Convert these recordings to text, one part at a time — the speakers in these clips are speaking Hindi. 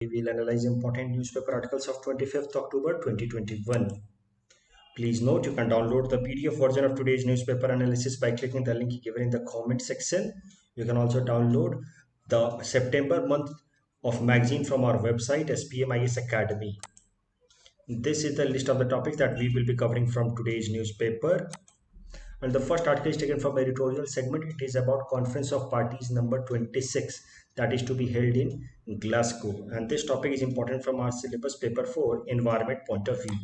We will analyze important newspaper articles of 25th October 2021. Please note you can download the PDF version of today's newspaper analysis by clicking the link given in the comment section. You can also download the September month of magazine from our website SPMIS Academy. This is the list of the topics that we will be covering from today's newspaper. And the first article is taken from editorial segment. It is about Conference of Parties number 26 that is to be held in Glasgow. And this topic is important from our syllabus paper 4 environment point of view.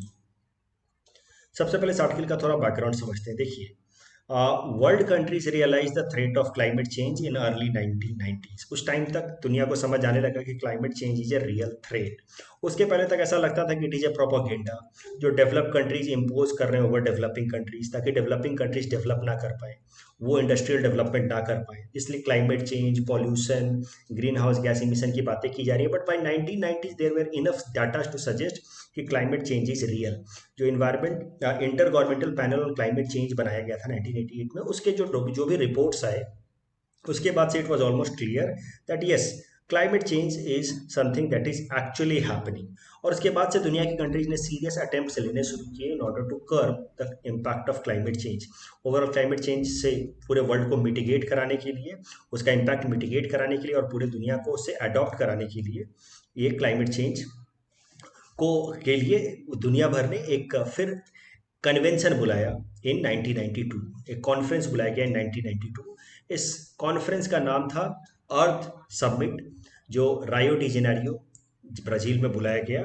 सबसे पहले इस आर्टिकल का थोड़ा बैकग्राउंड समझते हैं। देखिए, world countries realise the threat of climate change in early 1990s। उस टाइम तक दुनिया को समझ आने लगा कि climate change is a real threat. उसके पहले तक ऐसा लगता था कि इट इज ए प्रोपेगेंडा जो डेवलप कंट्रीज इंपोज कर रहे हैं ओवर डेवलपिंग कंट्रीज, ताकि डेवलपिंग कंट्रीज डेवलप ना कर पाए, वो इंडस्ट्रियल डेवलपमेंट ना कर पाए। इसलिए climate change, pollution, green house gas emission की बातें की जा रही है। But by 1990s there were enough data to suggest कि क्लाइमेट चेंज इज रियल। जो environment inter governmental panel on climate change बनाया गया था 1988 में, उसके जो भी रिपोर्ट्स आए उसके बाद से it was almost clear that yes, climate change is something that is actually happening. और उसके बाद से दुनिया की कंट्रीज ने सीरियस अटेम्प्ट्स लेने शुरू किए in order to curb the impact of climate change. Overall climate change से पूरे वर्ल्ड को मिटिगेट कराने के लिए, उसका इम्पैक्ट मिटिगेट कराने के लिए और पूरे दुनिया को उससे अडॉप्ट कराने के लिए ये क्लाइमेट चेंज को के लिए दुनिया भर ने एक फिर कन्वेंशन बुलाया इन 1992। एक कॉन्फ्रेंस बुलाया गया इन 1992। इस कॉन्फ्रेंस का नाम था अर्थ समिट, जो रायो डी जेनेरियो ब्राजील में बुलाया गया।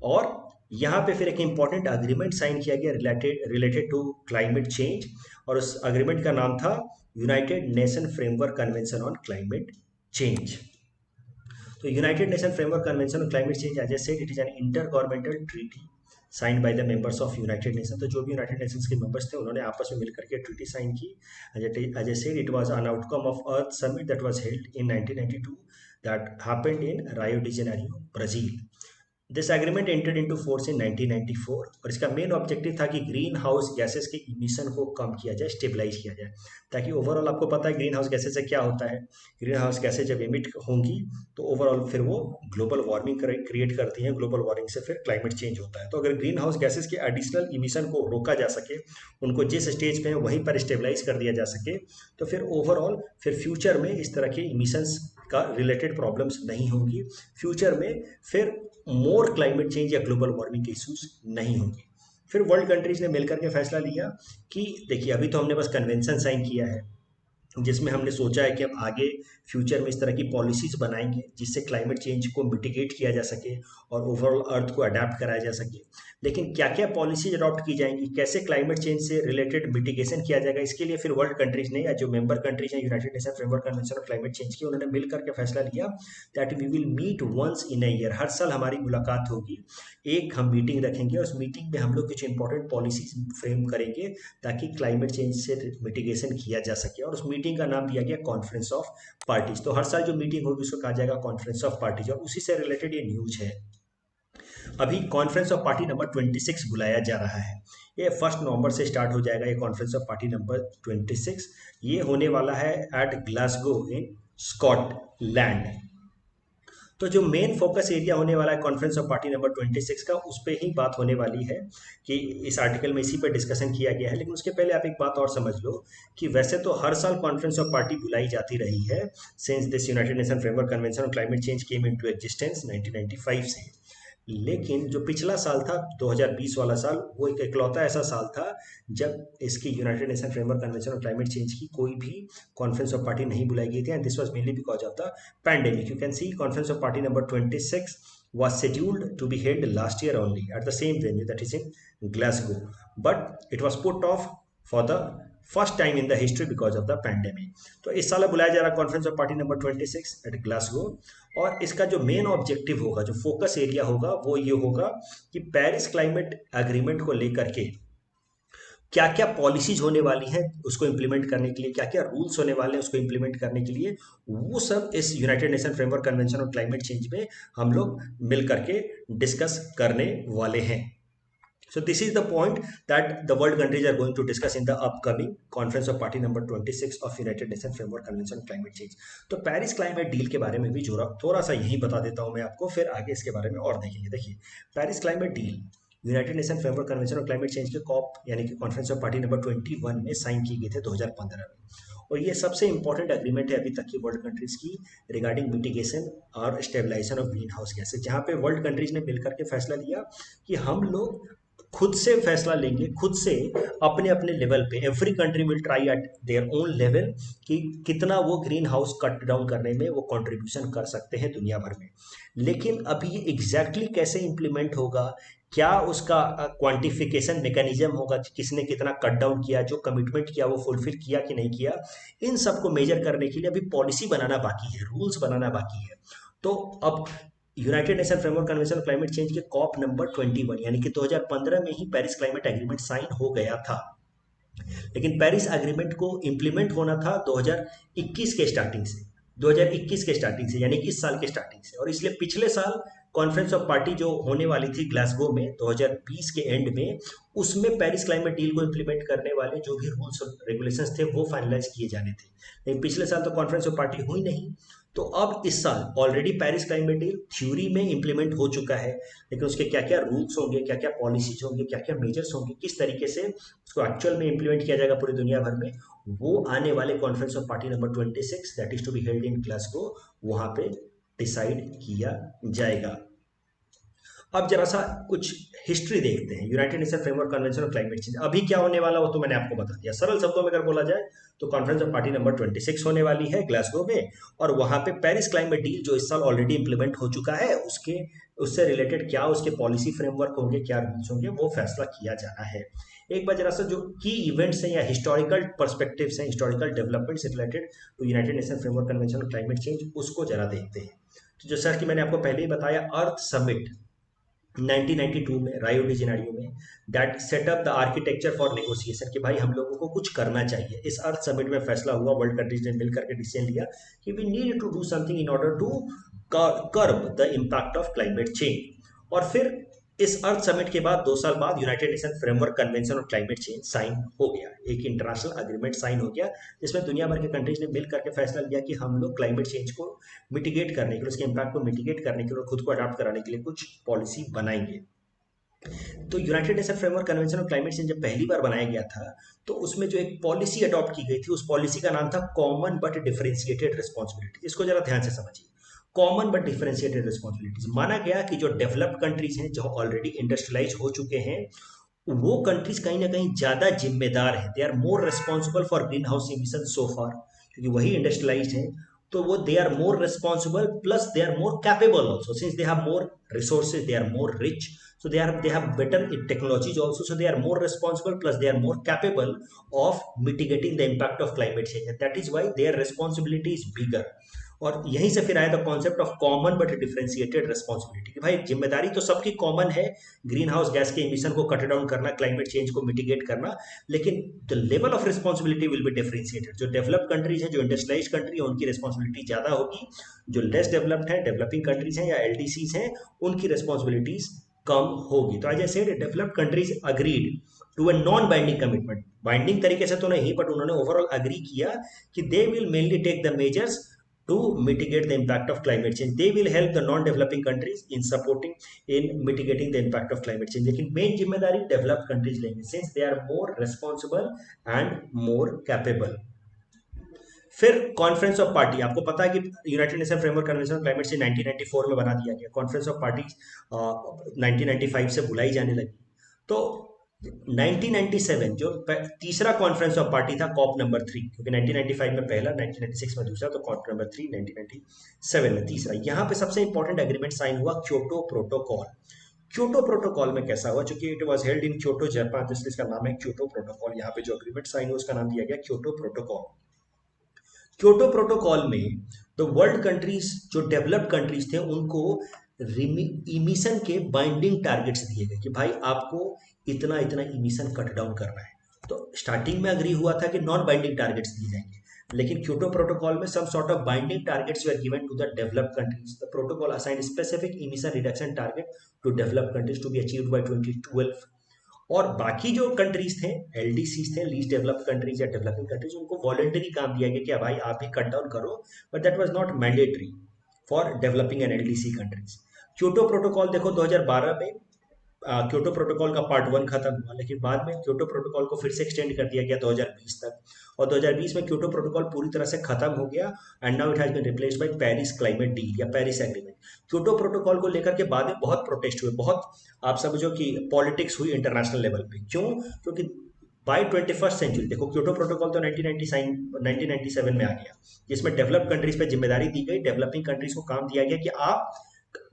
और यहाँ पे फिर एक इम्पॉर्टेंट अग्रीमेंट साइन किया गया रिलेटेड टू क्लाइमेट चेंज, और उस अग्रीमेंट का नाम था United Nation framework convention on climate change. तो United Nation framework convention on climate Change, as I said, it is an inter governmental treaty sign by the members of United Nation. तो जो भी यूनाइटेड नेशंस के मेंबर्स थे उन्होंने आपस में मिलकर के ट्रीटी साइन की। As I said, it was an outcome of Earth Summit that was held in 1992 that happened in Rio de Janeiro, Brazil. This agreement entered into force in 1994 और इसका मेन ऑब्जेक्टिव था कि ग्रीन हाउस गैसेस के इमिशन को कम किया जाए, स्टेबलाइज किया जाए, ताकि ओवरऑल, आपको पता है ग्रीन हाउस गैसेस से क्या होता है। ग्रीन हाउस गैसेस जब इमिट होंगी तो ओवरऑल फिर वो ग्लोबल वार्मिंग क्रिएट करती हैं। ग्लोबल वार्मिंग से फिर क्लाइमेट चेंज होता है। तो अगर ग्रीन हाउस गैसेस के एडिशनल इमिशन को रोका जा सके, उनको जिस स्टेज पे है वहीं पर स्टेबलाइज कर दिया जा सके, तो फिर ओवरऑल फिर फ्यूचर में इस तरह के इमिशंस का रिलेटेड प्रॉब्लम्स नहीं होंगी। फ्यूचर में फिर मोर क्लाइमेट चेंज या ग्लोबल वार्मिंग के इश्यूज नहीं होंगे। फिर वर्ल्ड कंट्रीज ने मिलकर के फैसला लिया कि देखिए, अभी तो हमने बस कन्वेंशन साइन किया है जिसमें हमने सोचा है कि हम आगे फ्यूचर में इस तरह की पॉलिसीज बनाएंगे जिससे क्लाइमेट चेंज को मिटिगेट किया जा सके और ओवरऑल अर्थ को अडेप्ट कराया जा सके। लेकिन क्या क्या पॉलिसीज अडॉप्ट की जाएंगी, कैसे क्लाइमेट चेंज से रिलेटेड मिटिगेशन किया जाएगा, इसके लिए फिर वर्ल्ड कंट्रीज ने, या जो मेंबर कंट्रीज हैं United Nation framework convention on climate Change की, उन्होंने मिलकर के फैसला लिया that we will meet once in a year. हर साल हमारी मुलाकात होगी, एक हम मीटिंग रखेंगे और उस मीटिंग में हम लोग कुछ इंपॉर्टेंट पॉलिसीज फ्रेम करेंगे ताकि क्लाइमेट चेंज से मिटिगेशन किया जा सके। और उस मीटिंग का नाम दिया गया कॉन्फ्रेंस ऑफ पार्टीज। तो हर साल जो मीटिंग होगी उसको कहा जाएगा कॉन्फ्रेंस ऑफ पार्टीज, और उसी से रिलेटेड ये न्यूज है। अभी कॉन्फ्रेंस ऑफ पार्टी नंबर 26 बुलाया जा रहा है। ये 1 नवंबर से स्टार्ट हो जाएगा। ये कॉन्फ्रेंस ऑफ पार्टी नंबर 26 ये होने वाला है एट ग्लासगो इन स्कॉटलैंड। तो जो मेन फोकस एरिया होने वाला है कॉन्फ्रेंस ऑफ पार्टी नंबर 26 का, उस पर ही बात होने वाली है कि इस आर्टिकल में इसी पर डिस्कशन किया गया है। लेकिन उसके पहले आप एक बात और समझ लो कि वैसे तो हर साल कॉन्फ्रेंस ऑफ पार्टी बुलाई जाती रही है since this United Nation framework convention on climate change came into existence 1995 से। लेकिन जो पिछला साल था 2020 वाला साल, वो एक इकलौता ऐसा साल था जब इसकी United Nation framework convention on climate Change की कोई भी कॉन्फ्रेंस ऑफ पार्टी नहीं बुलाई गई थी। And this was mainly because of the pandemic. You can see conference of party number 26 was scheduled to be held last year only at the same venue, that is in Glasgow, but it was put off for the first time in the history because of the pandemic. तो इस साल बुलाया जा रहा है conference of party number 26 at Glasgow. और इसका जो मेन ऑब्जेक्टिव होगा, जो फोकस एरिया होगा, वो ये होगा कि पेरिस क्लाइमेट एग्रीमेंट को लेकर के क्या क्या पॉलिसीज होने वाली हैं उसको इंप्लीमेंट करने के लिए, क्या क्या रूल्स होने वाले हैं उसको इंप्लीमेंट करने के लिए, वो सब इस United Nation framework convention on climate change में हम लोग मिल करके डिस्कस करने वाले हैं। So this is the point that the world countries are going to discuss in the upcoming Conference of Party number 26 of United Nations Framework Convention on Climate Change. तो पेरिस क्लाइमेट डील के बारे में भी थोड़ा सा यही बता देता हूं मैं आपको, फिर आगे इसके बारे में और देखेंगे। देखिए, Paris climate deal United Nation framework convention on climate change के कॉप यानी कि कॉन्फ्रेंस ऑफ पार्टी नंबर 21 में साइन की गई थे 2015 में, और ये सबसे इंपॉर्टेंट एग्रीमेंट है अभी तक की वर्ल्ड कंट्रीज की रिगार्डिंग मिटिगेशन और stabilisation of green house gases, जहाँ पे वर्ल्ड कंट्रीज ने मिलकर के फैसला लिया कि हम लोग खुद से फैसला लेंगे, खुद से अपने अपने लेवल पे, every country will try at their own level कि कितना वो ग्रीन हाउस कट डाउन करने में वो कंट्रीब्यूशन कर सकते हैं दुनिया भर में। लेकिन अभी ये एग्जैक्टली कैसे इंप्लीमेंट होगा, क्या उसका क्वांटिफिकेशन मैकेनिज्म होगा कि किसने कितना कट डाउन किया, जो कमिटमेंट किया वो फुलफिल किया कि नहीं किया, इन सबको मेजर करने के लिए अभी पॉलिसी बनाना बाकी है, रूल्स बनाना बाकी है। तो अब United Nation framework convention on climate change के कॉप नंबर 21 यानी कि 2015 में ही पेरिस क्लाइमेट एग्रीमेंट साइन हो गया था, लेकिन पेरिस एग्रीमेंट को इंप्लीमेंट होना था 2021 के स्टार्टिंग से, 2021 के स्टार्टिंग से यानी कि इस साल के स्टार्टिंग से। और इसलिए पिछले साल कॉन्फ्रेंस ऑफ पार्टी जो होने वाली थी ग्लासगो में 2020 के एंड में, उसमें पेरिस क्लाइमेट डील को इंप्लीमेंट करने वाले जो भी रूल्स और रेगुलेशंस थे वो फाइनलाइज किए जाने थे। लेकिन पिछले साल तो कॉन्फ्रेंस ऑफ पार्टी हुई नहीं, तो अब इस साल already Paris climate deal theory में इंप्लीमेंट हो चुका है, लेकिन उसके क्या क्या रूल्स होंगे, क्या क्या पॉलिसीज होंगे, क्या क्या मेजर्स होंगे, किस तरीके से उसको एक्चुअल में इंप्लीमेंट किया जाएगा पूरी दुनिया भर में, वो आने वाले conference of party number 26 that is to be held in Glasgow, वहां पे डिसाइड किया जाएगा। अब जरा सा कुछ हिस्ट्री देखते हैं United Nation framework convention on climate change. अभी क्या होने वाला वो तो मैंने आपको बता दिया। सरल शब्दों में अगर बोला जाए तो कॉन्फ्रेंस ऑफ पार्टी नंबर 26 होने वाली है ग्लासगो में, और वहां पे पेरिस क्लाइमेट डील जो इस साल ऑलरेडी इंप्लीमेंट हो चुका है उससे रिलेटेड क्या उसके पॉलिसी फ्रेमवर्क होंगे, क्या रूल्स होंगे, वो फैसला किया जाना है। एक बार जरा सा जो की इवेंट्स हैं या हिस्टोरिकल पर्सपेक्टिव्स हैं, historical developments related to United Nation framework convention on climate change, उसको जरा देखते हैं। तो जैसा कि मैंने आपको पहले ही बताया, अर्थ समिट 1992 में रायो डी जेनेरियो में that set up the architecture for negotiation कि भाई हम लोगों को कुछ करना चाहिए। इस अर्थ समिट में फैसला हुआ, वर्ल्ड कंट्रीज ने मिलकर के डिसीजन लिया कि we need to do something in order to curb the impact of climate change. और फिर इस अर्थ समिट के बाद 2 साल बाद United Nation framework convention on climate change sign हो गया, एक इंटरनेशनल एग्रीमेंट साइन हो गया, जिसमें दुनिया भर के कंट्रीज ने मिल करके फैसला लिया कि हम लोग क्लाइमेट चेंज को मिटिगेट करने के लिए, उसके इम्पैक्ट को मिटिगेट करने के लिए, खुद को अडॉप्ट कराने के लिए कुछ पॉलिसी बनाएंगे। तो United Nation framework convention on climate change जब पहली बार बनाया गया था, तो उसमें जो एक पॉलिसी अडॉप्ट की गई थी, उस पॉलिसी का नाम था कॉमन बट डिफरेंशिएटेड रिस्पॉन्सिबिलिटी। इसको जरा ध्यान से समझिए, कॉमन बट डिफरेंशिएटेड रिस्पॉन्सिबिलिटीज। माना गया कि जो डेवलप्ड कंट्रीज हैं, जो ऑलरेडी इंडस्ट्रियलाइज हो चुके हैं, वो कंट्रीज कहीं ना कहीं ज्यादा जिम्मेदार हैं, they are more responsible for green house emission so far, क्योंकि वही इंडस्ट्रियलाइज हैं, तो वो they are more responsible plus they are more capable also, since they have more resources, they are more rich, so they have better technologies also, so they are more responsible plus they are more capable of mitigating the impact of climate change, and that is why their responsibility is bigger। और यहीं से फिर आया the concept of common but differentiated responsibility कि भाई जिम्मेदारी तो सबकी कॉमन है, ग्रीन हाउस गैस के इमिशन को कट डाउन करना, क्लाइमेट चेंज को मिटिगेट करना, लेकिन the level of responsibility will be differentiated. जो डेवलप्ड कंट्रीज हैं, जो इंडस्ट्रियलाइज कंट्री है, उनकी रिस्पॉन्सिबिलिटी ज्यादा होगी, जो लेस डेवलप्ड है, डेवलपिंग कंट्रीज हैं या एलडीसीज हैं, उनकी रिस्पॉन्सिबिलिटीज कम होगी। तो as I said, developed countries agreed to a non binding commitment, binding तरीके से तो नहीं, बट उन्होंने ओवरऑल अग्री किया कि they will mainly take the measures to mitigate the impact of climate change. They will help the non-developing countries in supporting in mitigating the impact of climate change. लेकिन मेन जिम्मेदारी डेवलप्ड कंट्रीज लेंगे, since they are more responsible and more capable। फिर कॉन्फ्रेंस ऑफ पार्टी, आपको पता है कि United Nation framework convention on climate change 1994 में बना दिया गया। कॉन्फ्रेंस ऑफ पार्टी 1995 से बुलाई जाने लगी। तो 1997 जो तीसरा कॉन्फ्रेंस ऑफ पार्टी था, कॉप नंबर 3, क्योंकि 1995 में पहला, 1996 में दूसरा, तो कॉप नंबर 3 1997 में तीसरा। यहाँ पे सबसे इंपॉर्टेंट एग्रीमेंट साइन हुआ क्योटो प्रोटोकॉल। क्योटो प्रोटोकॉल में कैसा हुआ, चूंकि it was held in Kyoto Japan, इसलिए इसका नाम है क्योटो प्रोटोकॉल। यहाँ पे जो एग्रीमेंट साइन हुआ उसका नाम दिया गया क्योटो प्रोटोकॉल। क्योटो प्रोटोकॉल में तो वर्ल्ड कंट्रीज, जो डेवलप्ड कंट्रीज थे, उनको इमिशन के बाइंडिंग टारगेट्स दिए गए कि भाई आपको इतना इतना इमिशन कट डाउन करना है। तो स्टार्टिंग में अग्री हुआ था कि नॉन बाइंडिंग टारगेट्स दिए जाएंगे, लेकिन क्योटो प्रोटोकॉल में some sort of binding targets were given to the developed countries. The protocol assigned specific emission reduction target to developed countries to be achieved by 2012। और बाकी जो कंट्रीज थे, एलडीसीज थे, लीस्ट डेवलप्ड कंट्रीज या डेवलपिंग कंट्रीज, उनको वॉलंटरी काम दिया गया कि भाई आप भी कट डाउन करो, but that was not mandatory for developing and LDC countries. Kyoto protocol देखो 2012 में क्योटो प्रोटोकॉल का पार्ट 1 खत्म हुआ, लेकिन बाद में क्योटो प्रोटोकॉल को फिर से एक्सटेंड कर दिया गया 2020 तक, और 2020 में क्योटो प्रोटोकॉल पूरी तरह से खत्म हो गया and now it has been replaced by Paris climate deal या पेरिस एग्रीमेंट। क्योटो प्रोटोकॉल को लेकर के बाद में बहुत प्रोटेस्ट हुए, बहुत आप समझो कि पॉलिटिक्स हुई इंटरनेशनल लेवल पे। क्यों? क्योंकि बाय 21st सेंचुरी, देखो क्योटो प्रोटोकॉल तो 1997 में आ गया, जिसमें डेवलप्ड कंट्रीज पे जिम्मेदारी दी गई, डेवलपिंग कंट्रीज को काम दिया गया कि आप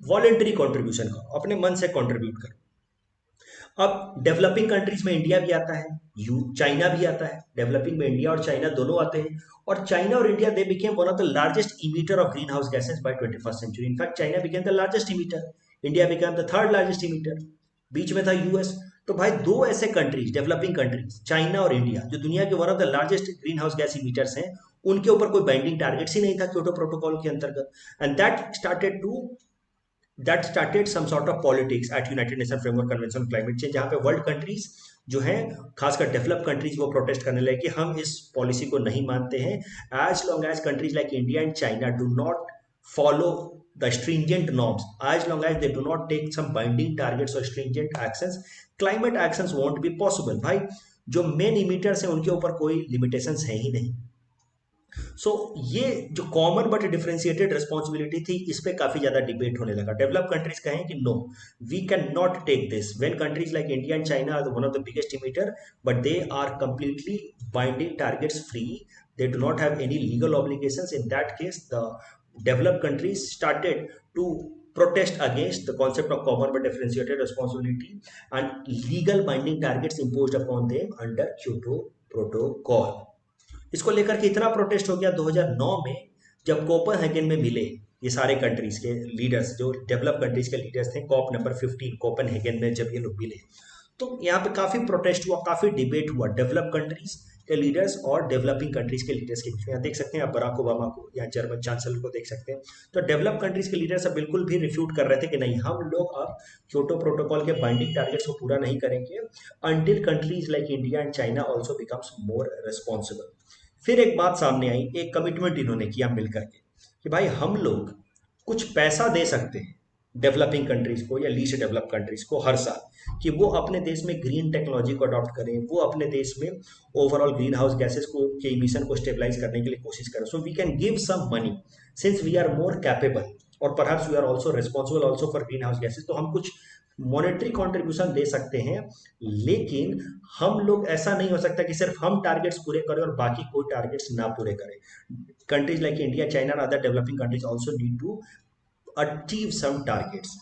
वॉलेंटरी कॉन्ट्रीब्यूशन करो, अपने मन से कॉन्ट्रीब्यूट करो। अब डेवलपिंग कंट्रीज में इंडिया भी आता है, यू चाइना भी आता है, डेवलपिंग में इंडिया और चाइना दोनों आते हैं, और चाइना और India they became one of the largest emitter of green house gases by 21st century. In fact China became the largest emitter, India became the third largest emitter, बीच में था यूएस। तो भाई दो ऐसे कंट्रीज, डेवलपिंग कंट्रीज चाइना और इंडिया, जो दुनिया के one of the largest green house gas emitters हैं, उनके ऊपर कोई बाइंडिंग टारगेट्स ही नहीं था क्योटो प्रोटोकॉल के अंतर्गत। And that started some sort of politics at United Nations Framework Convention on Climate Change, जहाँ पे वर्ल्ड कंट्रीज जो हैं, खासकर डेवलप कंट्रीज, वो प्रोटेस्ट करने लगे कि हम इस पॉलिसी को नहीं मानते हैं। As long as countries like India and China do not follow the stringent norms, as long as they do not take some binding targets or stringent actions, climate actions won't be possible। भाई जो मेन इमिटर्स हैं उनके ऊपर कोई लिमिटेशंस है ही नहीं। सो ये जो कॉमन बट डिफरेंशिएटेड रिस्पॉन्सिबिलिटी थी, इस पे काफी ज्यादा डिबेट होने लगा। डेवलप कंट्रीज कहें कि no, we can not take this when countries like India and China are one of the biggest emitter, but they are completely binding targets free, they do not have any legal obligations। In that case, the developed countries started to protest against the concept of common but differentiated responsibility and legal binding targets imposed upon them under Kyoto Protocol। इसको लेकर के इतना प्रोटेस्ट हो गया 2009 में, जब कोपेनहेगन में मिले ये सारे कंट्रीज के लीडर्स, जो डेवलप कंट्रीज के लीडर्स थे, कॉप नंबर 15 कोपेनहेगन में जब ये लोग मिले, तो यहाँ पे काफी प्रोटेस्ट हुआ, काफी डिबेट हुआ डेवलप कंट्रीज के लीडर्स और डेवलपिंग कंट्रीज के लीडर्स के बीच में। यहाँ देख सकते हैं आप बराक ओबामा को या जर्मन चांसलर को देख सकते हैं। तो डेवलप कंट्रीज के लीडर्स अब बिल्कुल भी रिफ्यूट कर रहे थे कि नहीं, हम लोग अब क्योटो प्रोटोकॉल के बाइंडिंग टारगेट्स को पूरा नहीं करेंगे until countries like India and China also becomes more responsible. फिर एक बात सामने आई, एक कमिटमेंट इन्होंने किया मिलकर के कि भाई हम लोग कुछ पैसा दे सकते हैं डेवलपिंग कंट्रीज को या लीस्ट डेवलप कंट्रीज को हर साल, कि वो अपने देश में ग्रीन टेक्नोलॉजी को अडॉप्ट करें, वो अपने देश में ओवरऑल ग्रीन हाउस गैसेस को के इमिशन को स्टेबलाइज करने के लिए कोशिश करें। So we can give some money since we are more capable और perhaps we are also responsible also for green house gases. तो हम कुछ मॉनेटरी कंट्रीब्यूशन दे सकते हैं, लेकिन हम लोग ऐसा नहीं हो सकता कि सिर्फ हम टारगेट्स पूरे करें और बाकी कोई टारगेट्स ना पूरे करें। कंट्रीज लाइक इंडिया, चाइना और other developing countries also need to achieve some targets.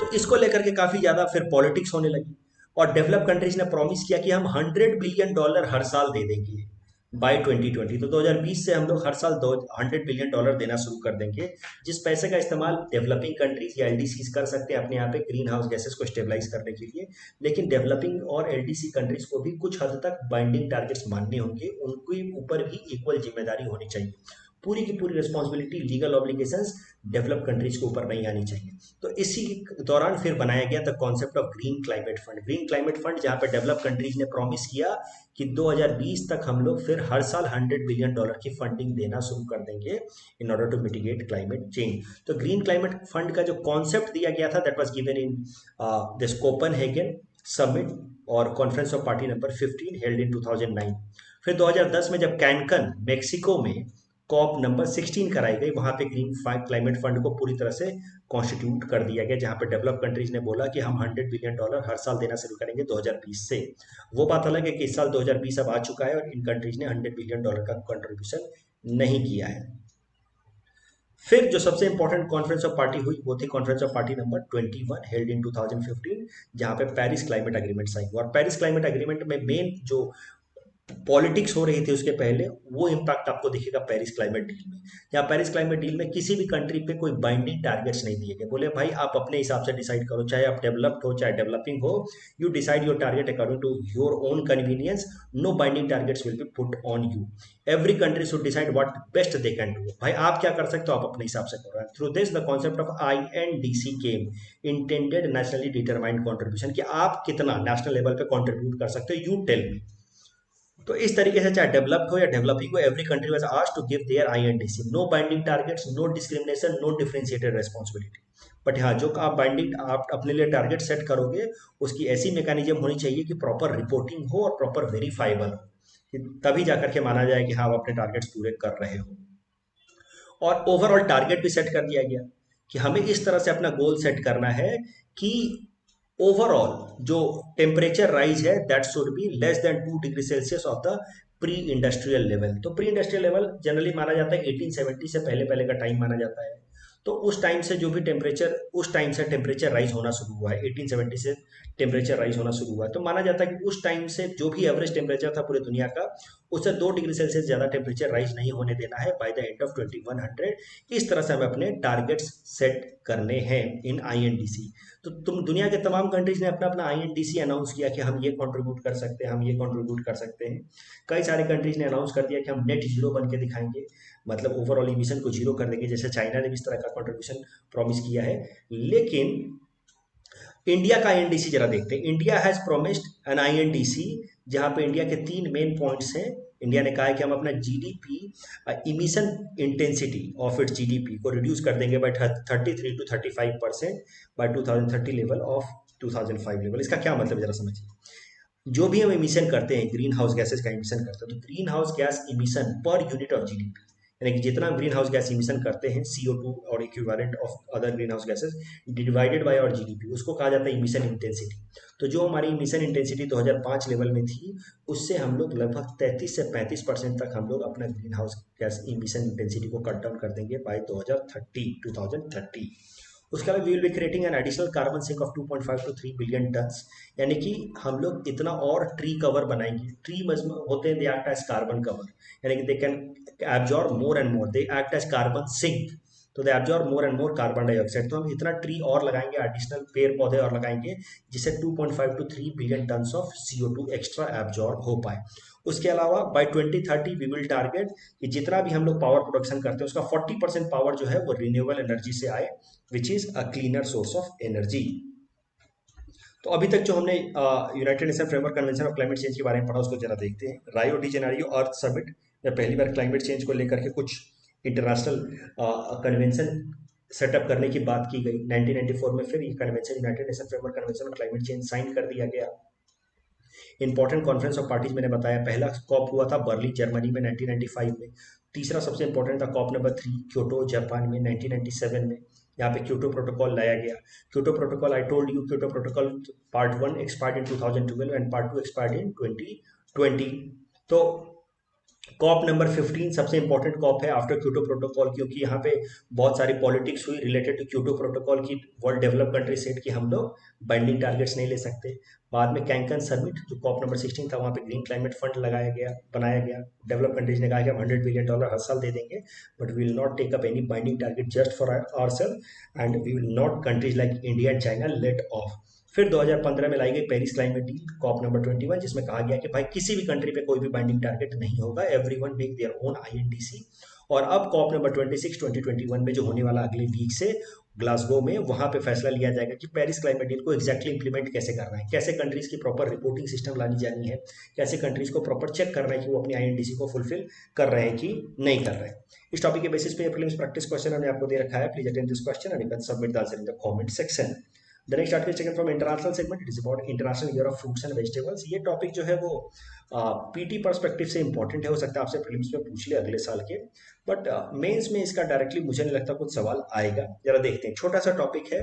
तो इसको लेकर के काफी ज्यादा फिर पॉलिटिक्स होने लगी, और डेवलप कंट्रीज ने प्रॉमिस किया कि हम $100 बिलियन हर साल दे देंगे बाय 2020। तो 2020 से हम लोग हर साल $100 बिलियन देना शुरू कर देंगे, जिस पैसे का इस्तेमाल डेवलपिंग कंट्रीज या एलडीसी कर सकते हैं अपने यहाँ पे ग्रीन हाउस गैसेस को स्टेबलाइज करने के लिए। लेकिन डेवलपिंग और एलडीसी कंट्रीज को भी कुछ हद तक बाइंडिंग टारगेट्स मानने होंगे, उनके ऊपर भी इक्वल जिम्मेदारी होनी चाहिए। पूरी की पूरी responsibility, legal obligations develop countries के ऊपर नहीं आनी चाहिए। तो इसी दौरान फिर बनाया गया the concept of green climate fund. Green climate fund जहां पे डेवलप कंट्रीज ने प्रॉमिस किया कि 2020 तक हम लोग फिर हर साल $100 बिलियन की फंडिंग देना शुरू कर देंगे in order to mitigate climate change. तो ग्रीन क्लाइमेट फंड का जो कॉन्सेप्ट दिया गया था, that was given in this Copenhagen summit और conference of party number 15 held in 2009। फिर 2010 में जब कैनकन मेक्सिको में कॉप नंबर 16 कराई गई, वहां पे ग्रीन क्लाइमेट फंड को पूरी तरह से कॉन्स्टिट्यूट कर दिया गया, जहां पे डेवलप कंट्रीज ने बोला कि हम $100 बिलियन हर साल देना शुरू करेंगे 2020 से। वो बात अलग है कि इस साल 2020 अब आ चुका है और इन कंट्रीज ने $100 बिलियन का कंट्रीब्यूशन नहीं किया है। फिर जो सबसे इंपॉर्टेंट कॉन्फ्रेंस ऑफ पार्टी हुई वो थी conference of party number 21 held in 2015, जहां पे पेरिस क्लाइमेट एग्रीमेंट साइन हुआ। और पेरिस क्लाइमेट एग्रीमेंट में मेन जो पॉलिटिक्स हो रही थी उसके पहले, वो इम्पैक्ट आपको दिखेगा पेरिस क्लाइमेट डील में। जहाँ पेरिस क्लाइमेट डील में किसी भी कंट्री पे कोई बाइंडिंग टारगेट्स नहीं दिए गए, बोले भाई आप अपने हिसाब से डिसाइड करो, चाहे आप डेवलप्ड हो चाहे डेवलपिंग हो, you decide your target according to your own convenience, no binding targets will be put on you, every country should decide what best they can do. भाई आप क्या कर सकते हो, आप अपने हिसाब से करो। Through this the concept of INDC came, intended nationally determined contribution, कि आप कितना नेशनल लेवल पे कॉन्ट्रीब्यूट कर सकते हो, यू टेल मी। तो इस तरीके से चाहे डेवलप्ड हो या डेवलपिंग हो, every country was asked to give their INDC, no binding targets, no discrimination, no differentiated responsibility. But हाँ, जो आप बाइंडिंग आप अपने लिए टारगेट सेट करोगे, उसकी ऐसी मैकेनिज्म होनी चाहिए कि प्रॉपर रिपोर्टिंग हो और प्रॉपर वेरीफाइबल हो, कि तभी जाकर के माना जाए कि हाँ आप अपने टारगेट्स पूरे कर रहे हो। और ओवरऑल टारगेट भी सेट कर दिया गया कि हमें इस तरह से अपना गोल सेट करना है कि ओवरऑल जो टेम्परेचर राइज है that should be less than 2 degree Celsius of the pre industrial level. तो प्री इंडस्ट्रियल लेवल जनरली माना जाता है 1870 से पहले पहले का टाइम माना जाता है। तो उस टाइम से जो भी टेम्परेचर, उस टाइम से टेम्परेचर राइज होना शुरू हुआ है, 1870 से टेम्परेचर राइज होना शुरू हुआ है, तो माना जाता है कि उस टाइम से जो भी एवरेज टेम्परेचर था पूरी दुनिया का, उससे 2 डिग्री सेल्सियस ज़्यादा टेम्परेचर राइज नहीं होने देना है बाय द एंड ऑफ 2100। इस तरह से हमें अपने टारगेट्स सेट करने हैं इन INDC। तो तुम दुनिया के तमाम कंट्रीज ने अपना अपना INDC अनाउंस किया कि हम ये कंट्रीब्यूट कर सकते हैं, हम ये कंट्रीब्यूट कर सकते हैं। कई सारे कंट्रीज ने अनाउंस कर दिया कि हम नेट जीरो बन के दिखाएंगे, मतलब ओवरऑल इमिशन को जीरो कर देंगे, जैसे चाइना ने भी इस तरह का कंट्रीब्यूशन प्रॉमिस किया है। लेकिन इंडिया का INDC जरा देखते हैं। India has promised an INDC, जहां पे इंडिया के 3 मेन पॉइंट्स हैं। इंडिया ने कहा है कि हम अपना GDP emission intensity of its GDP को रिड्यूस कर देंगे by 33 to 35% by 2030 level of 2005 level. इसका क्या मतलब जरा समझिए। जो भी हम इमिशन करते हैं, ग्रीन हाउस गैसेज का इमिशन करते हैं, तो green house gas emission per unit of GDP, यानी कि जितना ग्रीन हाउस गैस इमिशन करते हैं, CO2 और equivalent of other green house gases divided by और GDP, उसको कहा जाता है इमिशन इंटेंसिटी। तो जो हमारी इमिशन इंटेंसिटी 2005 लेवल में थी, उससे हम लोग लगभग 33 से 35% तक हम लोग अपना green house gas emission intensity को कट डाउन कर देंगे बाय 2030। उसके अलावा we will be creating an additional carbon sink of 2.5 to 3 billion tonnes, यानी कि हम लोग इतना और ट्री कवर बनाएंगे। ट्री होते हैं, they act as carbon cover, यानी कि they can absorb more and more, they act as carbon sink, तो they absorb more and more carbon dioxide. तो हम इतना ट्री और लगाएंगे, एडिशनल पेड़ पौधे और लगाएंगे, जिससे 2.5 to 3 billion tons of CO2 extra absorb हो पाए। उसके अलावा बाय 2030 वी विल टारगेट कि जितना भी हम लोग पावर प्रोडक्शन करते हैं, उसका 40% पावर जो है वो रिन्यूएबल एनर्जी से आए, which is a cleaner source of energy. तो अभी तक जो हमने United Nation framework convention of climate change के बारे में पढ़ा, उसको जरा देखते हैं। रायो डी जेनेरियो अर्थ समिट में पहली बार क्लाइमेट चेंज को लेकर के कुछ इंटरनेशनल कन्वेंशन सेटअप करने की बात की गई। 1994 में फिर ये convention, United Nation framework convention of climate change, sign कर दिया गया। इंपॉर्टेंट कॉन्फ्रेंस ऑफ पार्टीज मैंने बताया, पहला कॉप हुआ था बर्लिन जर्मनी में 1995 में। तीसरा सबसे इंपॉर्टेंट था कॉप नंबर 3 क्योटो जापान में 1997 में। यहाँ पे क्योटो प्रोटोकॉल लाया गया। Kyoto Protocol, I told you, Kyoto Protocol part 1 expired in 2012 and part 2 expired in 2020। तो कॉप नंबर 15 सबसे इंपॉर्टेंट कॉप है आफ्टर क्योटो प्रोटोकॉल, क्योंकि यहाँ पे बहुत सारी पॉलिटिक्स हुई रिलेटेड टू क्योटो प्रोटोकॉल की। वर्ल्ड डेवलप कंट्री सेट कि हम लोग बाइंडिंग टारगेट्स नहीं ले सकते। बाद में कैंकन समिट, जो कॉप नंबर 16 था, वहाँ पे ग्रीन क्लाइमेट फंड लगाया गया, बनाया गया। डेवलप कंट्रीज ने कहा कि हम $100 बिलियन हर साल दे देंगे, but we will not take up any binding target just for ourself, and we will not, countries like India and China, let off. फिर 2015 में लाई गई Paris climate deal, COP number 21, जिसमें कहा गया कि भाई किसी भी कंट्री पे कोई भी बाइंडिंग टारगेट नहीं होगा, everyone make their own INDC। और अब कॉप नंबर 26 2021 में जो होने वाला अगले वीक से ग्लासगो में, वहां पे फैसला लिया जाएगा कि पेरिस क्लाइमेट डील को एक्जैक्टली इंप्लीमेंट कैसे करना है, कैसे कंट्रीज की प्रॉपर रिपोर्टिंग सिस्टम लानी जानी है, कैसे कंट्रीज को प्रॉपर चेक करना है कि वो अपनी INDC को फुलफिल कर रहे हैं कि नहीं कर रहे हैं। इस टॉपिक के बेसिस पे प्रीलिम्स प्रैक्टिस क्वेश्चन हमने आपको दे रखा है। Please attend this question and you can submit the answer in the comment section. The next article taken from international segment, it is about international year of fruits and vegetables. ये टॉपिक जो है वो PT पर्सपेक्टिव से इंपॉर्टेंट है, हो सकता है आपसे प्रीलिम्स में पूछ ले अगले साल के, बट मेंस में इसका डायरेक्टली मुझे नहीं लगता कुछ सवाल आएगा। जरा देखते हैं, छोटा सा टॉपिक है।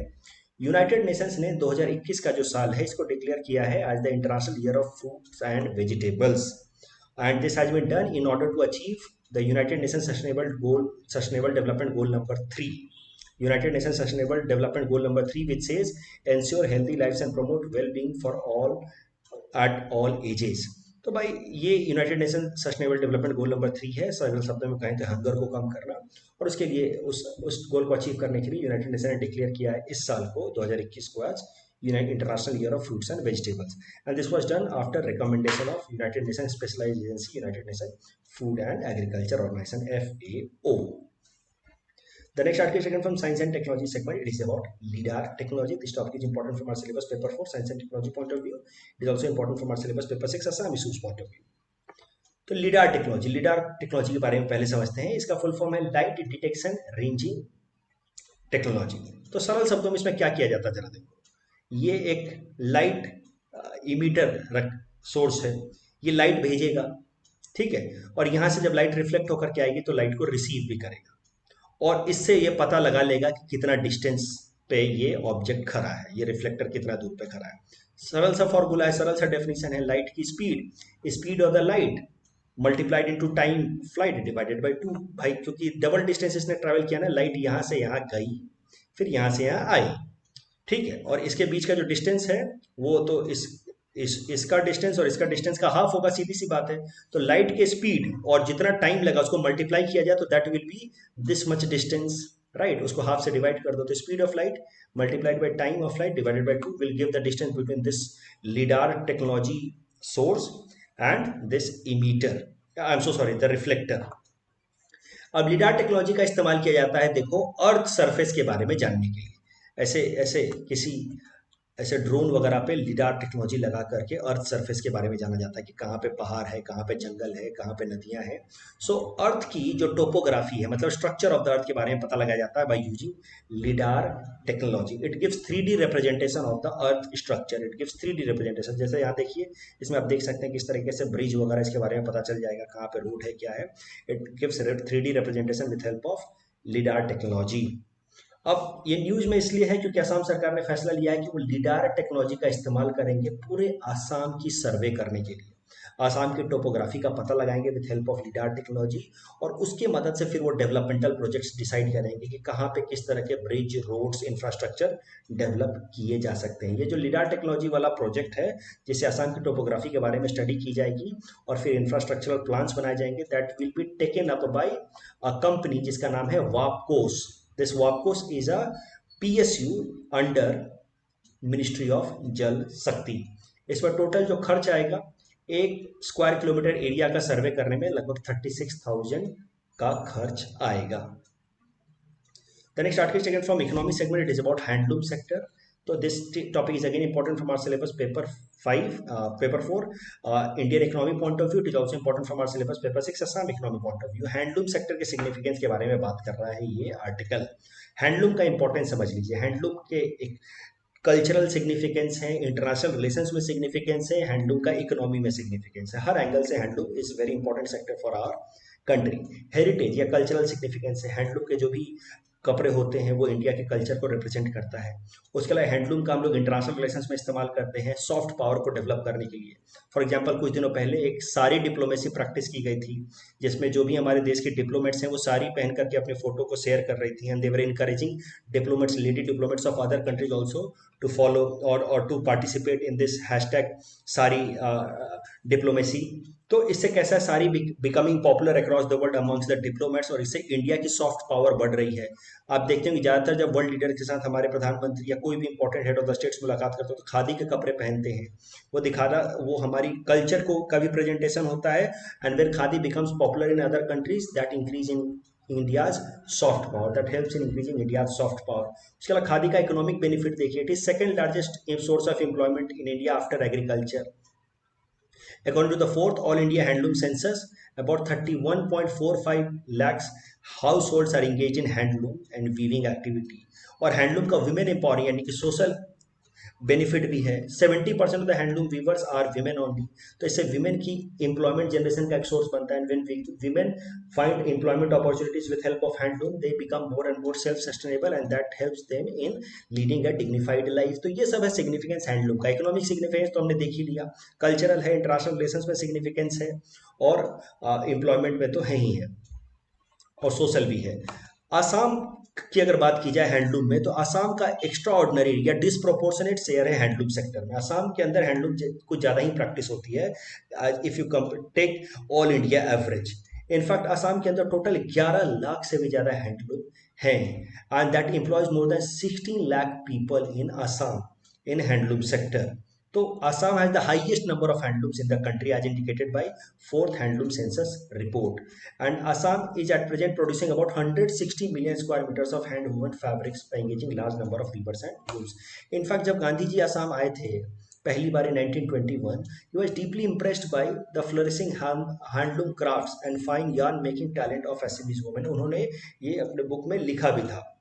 यूनाइटेड नेशंस ने 2021 का जो साल है इसको डिक्लेयर किया है as the international year of fruits and vegetables, and this has been done in order to achieve the United Nations sustainable development goal number 3। United Nations Sustainable Development Goal number 3, which says ensure healthy lives and promote well-being for all at all ages। तो भाई ये United nation sustainable development goal number 3 है, सरल शब्दों में कहें तो हंगर को कम करना। और उसके लिए उस गोल को अचीव करने के लिए यूनाइटेड नेशन ने डिक्लेयर किया है इस साल को 2021 को आज united international year of fruits and vegetables, and this was done after recommendation of United nation specialised agency united nation food and agriculture organisation FAO. The next article is taken from Science and Technology segment. It is about LIDAR technology. This topic is important from our syllabus paper 4 Science and Technology point of view. It is also important from our syllabus paper 6 Assam issues point of view. तो लीडार टेक्नोलॉजी के बारे में पहले समझते हैं। इसका फुल फॉर्म है लाइट डिटेक्शन रेंजिंग टेक्नोलॉजी। तो सरल शब्दों में इसमें क्या किया जाता है जरा देखो। ये एक लाइट इमीटर सोर्स है, ये लाइट भेजेगा, ठीक है, और यहां से जब लाइट रिफ्लेक्ट होकर के आएगी तो लाइट को रिसीव भी करेगा और इससे ये पता लगा लेगा कि कितना डिस्टेंस पे ये ऑब्जेक्ट खड़ा है, ये रिफ्लेक्टर कितना दूर पे खड़ा है। सरल सा फॉर्मूला है, सरल सा डेफिनेशन है, लाइट की speed of the light multiplied into time flight divided by 2। भाई क्योंकि डबल डिस्टेंस इसने ट्रेवल किया ना, लाइट यहां से यहां गई फिर यहां से यहां आई, ठीक है, और इसके बीच का जो डिस्टेंस है वो तो इसका डिस्टेंस और इसका डिस्टेंस का हाफ होगा, सीधी सी बात है। तो लाइट के स्पीड और जितना टाइम लगा उसको मल्टीप्लाई किया जाए तो that will be this much distance, right. उसको हाफ से डिवाइड कर दो तो speed of light multiplied by time of light divided by 2 will give the distance between this lidar technology source and this emitter, I am so sorry, the reflector. अब लिडार टेक्नोलॉजी का इस्तेमाल किया जाता है देखो अर्थ सरफेस के बारे में जानने के लिए। ऐसे ड्रोन वगैरह पे लिडार टेक्नोलॉजी लगा करके अर्थ सरफेस के बारे में जाना जाता है कि कहाँ पे पहाड़ है, कहाँ पे जंगल है, कहाँ पे नदियां हैं। सो अर्थ की जो टोपोग्राफी है मतलब स्ट्रक्चर ऑफ द अर्थ के बारे में पता लगाया जाता है by using lidar technology. It gives 3D representation of the earth structure, it gives 3D representation. जैसे यहाँ देखिए, इसमें आप देख सकते हैं किस तरीके से ब्रिज वगैरह इसके बारे में पता चल जाएगा, कहाँ पे रोड है, क्या है। It gives 3D representation with help of lidar technology. अब ये न्यूज में इसलिए है क्योंकि असम सरकार ने फैसला लिया है कि वो लिडार टेक्नोलॉजी का इस्तेमाल करेंगे पूरे आसाम की सर्वे करने के लिए। आसाम की टोपोग्राफी का पता लगाएंगे with help of lidar technology और उसके मदद से फिर वो डेवलपमेंटल प्रोजेक्ट्स डिसाइड करेंगे कि कहाँ पे किस तरह के ब्रिज, रोड्स, इंफ्रास्ट्रक्चर डेवलप किए जा सकते हैं। ये जो लिडार टेक्नोलॉजी वाला प्रोजेक्ट है जिससे आसाम की टोपोग्राफी के बारे में स्टडी की जाएगी और फिर इंफ्रास्ट्रक्चरल प्लान्स बनाए जाएंगे, that will be taken up by a company जिसका नाम है वापकोस। This WAPCOS is a PSU under ministry of जल शक्ति। इस पर टोटल जो खर्च आएगा 1 स्क्वायर किलोमीटर एरिया का सर्वे करने में लगभग 36,000 का खर्च आएगा। The next article is taken from economy segment. It is about handloom sector. So this topic is again important from our syllabus paper 4 Indian economy point of view. It is also important from our syllabus paper 6 Assam economy point of view. Handloom sector के सिग्निफिकेंस के बारे में बात कर रहा है ये आर्टिकल। हैंडलूम का इंपॉर्टेंस समझ लीजिए। हैंडलूम के एक कल्चरल सिग्निफिकेंस है, इंटरनेशनल रिलेशंस में सिग्निफिकेंस है, हैंडलूम का इकोनॉमी में सिग्निफिकेंस है। हर एंगल से handloom is very important sector for our country. Heritage या कल्चरल सिग्निफिकेंस है, हैंडलूम के जो भी कपड़े होते हैं वो इंडिया के कल्चर को रिप्रेजेंट करता है। उसके अलावा हैंडलूम का हम लोग इंटरनेशनल रिलेशंस में इस्तेमाल करते हैं सॉफ्ट पावर को डेवलप करने के लिए। फॉर एग्जांपल कुछ दिनों पहले एक सारी डिप्लोमेसी प्रैक्टिस की गई थी जिसमें जो भी हमारे देश के डिप्लोमेट्स हैं वो सारी पहन करके अपने फोटो को शेयर कर रही थी, and they were encouraging diplomats, lady diplomats of other countries also to follow और to participate in this hashtag sari diplomacy. तो इससे कैसा है, sari becoming popular across the world amongst the diplomats और इससे इंडिया की सॉफ्ट पावर बढ़ रही है। आप देखते हैं कि ज्यादातर जब वर्ल्ड लीडर के साथ हमारे प्रधानमंत्री या कोई भी important head of the states मुलाकात करते हैं तो खादी के कपड़े पहनते हैं। वो हमारी कल्चर को का भी प्रेजेंटेशन होता है, and where khadi becomes popular in other countries that increase in India's soft power, that helps in increasing India's soft power. उसके अलावा खादी का इकोनॉमिक बेनिफिट देखिए, it is second largest source of employment in India after agriculture. According to the fourth All India Handloom Census, about 31.45 lakhs households are engaged in handloom and weaving activity. और हैंडलूम का वुमेन एम्पावरिंग यानी कि सोशल बेनिफिट भी है। 70% of the handloom weavers are women only. तो इससे विमेन की एम्प्लॉयमेंट जनरेशन का एक सोर्स बनता है, and when women find employment opportunities with help of handloom they become more and more self sustainable and that helps them in leading a dignified life. तो ये सब है सिग्निफिकेंस हैंडलूम का। इकोनॉमिक सिग्निफिकेंस तो हमने देख ही लिया, कल्चरल है, इंटरनेशनल रिलेशंस में सिग्निफिकेंस है और एम्प्लॉयमेंट में तो है ही है और सोशल भी है। आसाम की अगर बात की जाए हैंडलूम में, तो असम का एक्स्ट्रा ऑर्डिनरी या डिसप्रोपोर्शनेट शेयर है हैंडलूम सेक्टर में। असम के अंदर हैंडलूम कुछ ज़्यादा ही प्रैक्टिस होती है if you take all India average. In fact Assam के अंदर टोटल 11 लाख से भी ज़्यादा हैंडलूम हैं, and that employees more than 16 lakh people in Assam in handloom sector. So Assam has the highest number of handlooms in the country as indicated by fourth handloom census report. And Assam is at present producing about 160 million square meters of hand woven fabrics by engaging large number of weavers and looms. In fact, जब गांधी जी असम आए थे पहली बार in 1921, he was deeply impressed by the flourishing handloom crafts and fine yarn making talent of Assamese women. उन्होंने ये अपने बुक में लिखा भी था।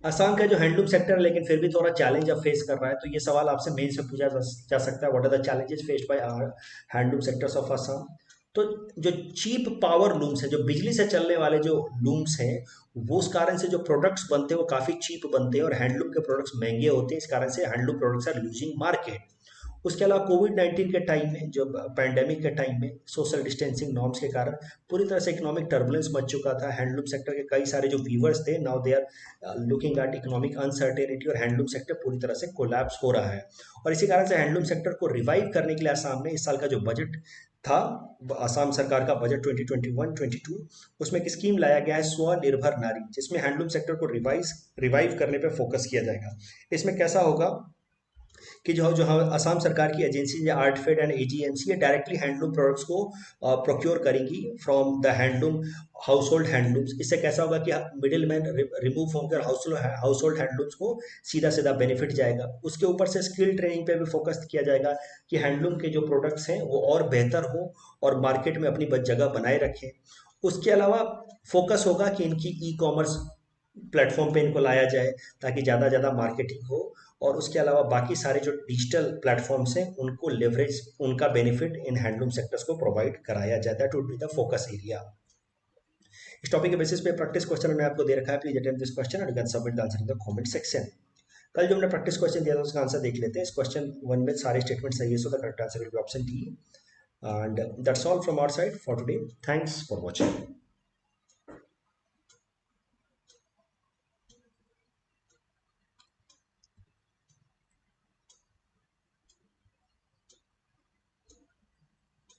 असम का जो हैंडलूम सेक्टर है लेकिन फिर भी थोड़ा चैलेंज अब फेस कर रहा है, तो ये सवाल आपसे मेन से पूछा जा सकता है, what are the challenges faced by handloom sectors of Assam. तो जो चीप पावर लूम्स है, जो बिजली से चलने वाले जो लूम्स हैं, वो उस कारण से जो प्रोडक्ट्स बनते हैं वो काफ़ी चीप बनते हैं और हैंडलूम के प्रोडक्ट्स महंगे होते हैं, इस कारण से handloom products are losing market. उसके अलावा कोविड-19 के टाइम में, जब पैंडेमिक के टाइम में सोशल डिस्टेंसिंग नॉर्म्स के कारण पूरी तरह से इकोनॉमिक टर्बुलेंस मच चुका था। हैंडलूम सेक्टर के कई सारे जो वीवर्स थे, now they are looking at economic uncertainty और हैंडलूम सेक्टर पूरी तरह से कोलैप्स हो रहा है। और इसी कारण से हैंडलूम सेक्टर को रिवाइव करने के लिए असम ने इस साल का जो बजट था, असम सरकार का बजट 2021-22, उसमें एक स्कीम लाया गया है स्वनिर्भर नारी, जिसमें हैंडलूम सेक्टर को रिवाइव करने पे फोकस किया जाएगा। इसमें कैसा होगा कि जो जो हम असम सरकार की एजेंसी या आर्टफेड एंड एजीएमसी डायरेक्टली हैंडलूम प्रोडक्ट्स को प्रोक्योर करेंगी from the handloom house hold handlooms. इससे कैसा होगा कि मिडिल मैन रिमूव होकर हाउस होल्ड हैंडलूम्स को सीधा सीधा बेनिफिट जाएगा। उसके ऊपर से स्किल ट्रेनिंग पे भी फोकस किया जाएगा कि हैंडलूम के जो प्रोडक्ट्स हैं वो और बेहतर हो और मार्केट में अपनी जगह बनाए रखें। उसके अलावा फोकस होगा कि इनकी ई कॉमर्स प्लेटफॉर्म पे इनको लाया जाए ताकि ज़्यादा मार्केटिंग हो, और उसके अलावा बाकी सारे जो डिजिटल प्लेटफॉर्म्स हैं उनको लेवरेज, उनका बेनिफिट इन हैंडलूम सेक्टर्स को प्रोवाइड कराया जाता है। To be the focus area. इस टॉपिक के बेसिस पे प्रैक्टिस क्वेश्चन मैंने आपको दे रखा है, please attempt this question and you can submit the answer in the comment section. कल जो हमने प्रैक्टिस क्वेश्चन दिया था उसका आंसर देख लेते हैं। इस क्वेश्चन 1 में सारे स्टेटमेंट सही है, so the correct answer will be option D. And that's all from our side for today. Thanks for watching.